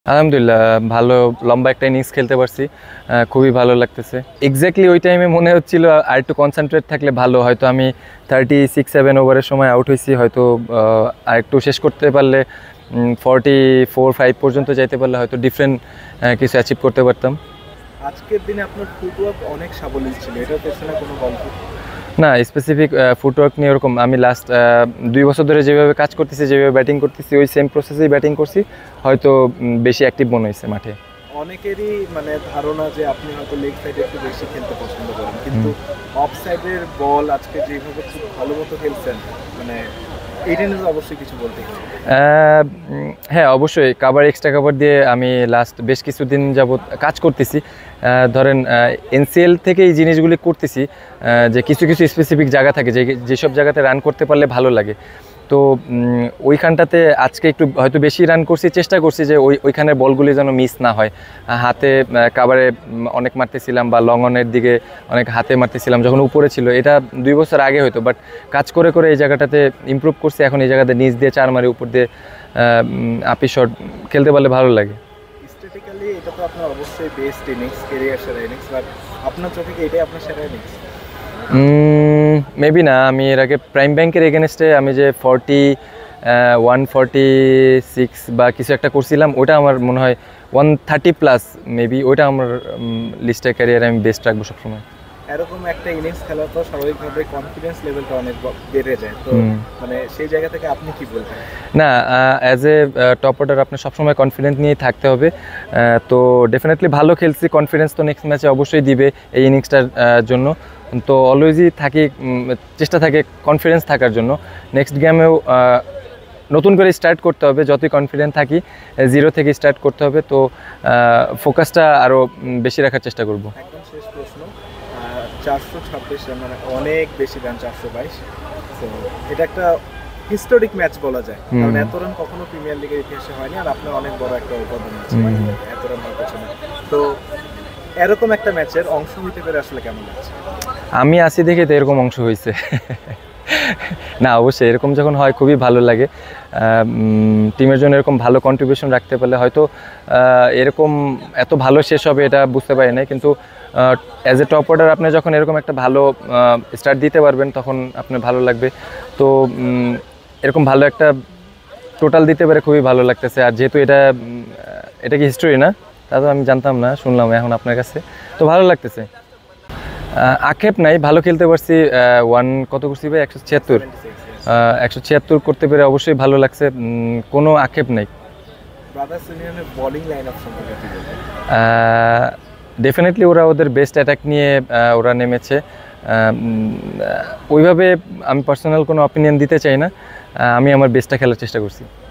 আলহামদুলিল্লাহ ভালো লম্বা একটা ইনিংস খেলতে পারছি। খুবই ভালো লাগতেছে। এক্স্যাক্টলি ওই টাইমে মনে হচ্ছিল আর একটু কনসেন্ট্রেট থাকলে ভালো, হয়তো আমি 36-7 ওভারের সময় আউট হয়েছি, হয়তো আর একটু শেষ করতে পারলে 44-5 পর্যন্ত যাইতে পারলে হয়তো ডিফারেন্ট কিছু অ্যাচিভ করতে পারতাম। আজকের দিনে আপনার ফুটওয়ার্ক অনেক সাবলীল ছিল, এটার পেছনে কোনো গল্প? না, স্পেসিফিক ফুটওয়ার্ক নিয়ে ওরকম আমি লাস্ট 2 বছর ধরে যেভাবে কাজ করতেছি, যেভাবে ব্যাটিং করতেছি, ওই সেম প্রসেসেই ব্যাটিং করছি, হয়তো বেশি অ্যাক্টিভ মনে হয়েছে মাঠে। অনেকেরই মানে ধারণা যে আপনি হয়তো লেগ সাইডে একটু বেশি খেলতে পছন্দ করেন, কিন্তু অফ সাইডের বল আজকে যেভাবে খুব ভালো মতো খেলছেন, মানে এইটা নিয়ে অবশ্যই কিছু বলতে হবে। হ্যাঁ, অবশ্যই কাভার, এক্সট্রা কাভার দিয়ে আমি লাস্ট বেশ কিছুদিন যাবৎ কাজ করতেছি। ধরেন এনসিএল থেকে এই জিনিসগুলি করতেছি, যে কিছু কিছু স্পেসিফিক জায়গা থাকে যেসব জায়গাতে রান করতে পারলে ভালো লাগে। তো ওইখানটাতে আজকে একটু হয়তো বেশি রান করছি, চেষ্টা করছি যে ওইখানের বলগুলি যেন মিস না হয়। হাতে কাভারে অনেক মারতেছিলাম, বা লং অনের দিকে অনেক হাতে মারতেছিলাম যখন উপরে ছিল। এটা 2 বছর আগে হয়তো, বাট কাজ করে করে এই জায়গাটাতে ইমপ্রুভ করছি। এখন এই জায়গাতে নিচ দিয়ে 4 মারি, উপর দিয়ে আপি শট খেলতে পারলে ভালো লাগে। স্ট্যাটিক্যালি এটা তো আপনার অবশ্যই বেস্ট ইনিংস, ক্যারিয়ার সেরা ইনিংস, বাট আপনার চোখে কি এটাই আপনার সেরা ইনিংস? মেবি না। আমি এর আগে প্রাইম ব্যাংকের এগেনস্টে আমি যে 146 বা কিছু একটা করছিলাম, ওটা আমার মনে হয় 130+ মেবি। ওইটা আমার লিস্টের ক্যারিয়ারে আমি বেস্ট রাখবো সবসময়। এরকম একটা ইনিংস খেলার পর স্বাভাবিকভাবে কনফিডেন্স লেভেলটা অনেক বেড়ে যায়, তো মানে সেই জায়গা থেকে আপনি কি বলবেন? না, অ্যাজ এ টপ অর্ডার আপনার সবসময় কনফিডেন্ট নিয়েই থাকতে হবে। তো ডেফিনেটলি ভালো খেলছি, কনফিডেন্স তো নেক্সট ম্যাচে অবশ্যই দিবে এই ইনিংসটার জন্য। তো অলওয়েজই থাকি, চেষ্টা থাকে কনফিডেন্স থাকার জন্য। নেক্সট গেমেও নতুন করে স্টার্ট করতে হবে, যতই কনফিডেন্ট থাকি 0 থেকে স্টার্ট করতে হবে। তো ফোকাসটা আরও বেশি রাখার চেষ্টা করব। একদম শেষ প্রশ্ন, 426 রান মানে অনেক বেশি রান, 422। তো এটা একটা হিস্টোরিক ম্যাচ বলা যায়, কারণ এত রান কখনো প্রিমিয়ার লিগের ইতিহাসে হয়নি, আর আপনার অনেক বড় একটা অবদান আছে এত রান হওয়ার পেছনে। তো এরকম একটা ম্যাচের অংশ হতে পেরে আসলে কেমন লাগছে? আমি আসি দেখে তো এরকম অংশ হয়েছে। না, অবশ্যই এরকম যখন হয় খুবই ভালো লাগে। টিমের জন্য এরকম ভালো কন্ট্রিবিউশন রাখতে পারলে হয়তো এরকম এত ভালো শেষ হবে এটা বুঝতে পারি না, কিন্তু অ্যাজ এ টপ অর্ডার আপনি যখন এরকম একটা ভালো স্টার্ট দিতে পারবেন তখন আপনার ভালো লাগবে। তো এরকম ভালো একটা টোটাল দিতে পারে খুবই ভালো লাগতেছে। আর যেহেতু এটা কি হিস্টোরি না, তা তো আমি জানতাম না, শুনলাম এখন আপনার কাছে, তো ভালো লাগতেছে। আক্ষেপ নাই, ভালো খেলতে পারছি। কত করছি ভাই? 176 করতে পেরে অবশ্যই ভালো লাগছে, কোনো আক্ষেপ নেই। ব্রাদার্স ইউনিয়নের বোলিং লাইনআপ সম্পর্কে কি বলবেন? ডেফিনেটলি ওরা ওদের বেস্ট অ্যাটাক নিয়ে ওরা নেমেছে। ওইভাবে আমি পার্সোনাল কোনো অপিনিয়ন দিতে চাই না। আমি আমার বেস্টটা খেলার চেষ্টা করছি।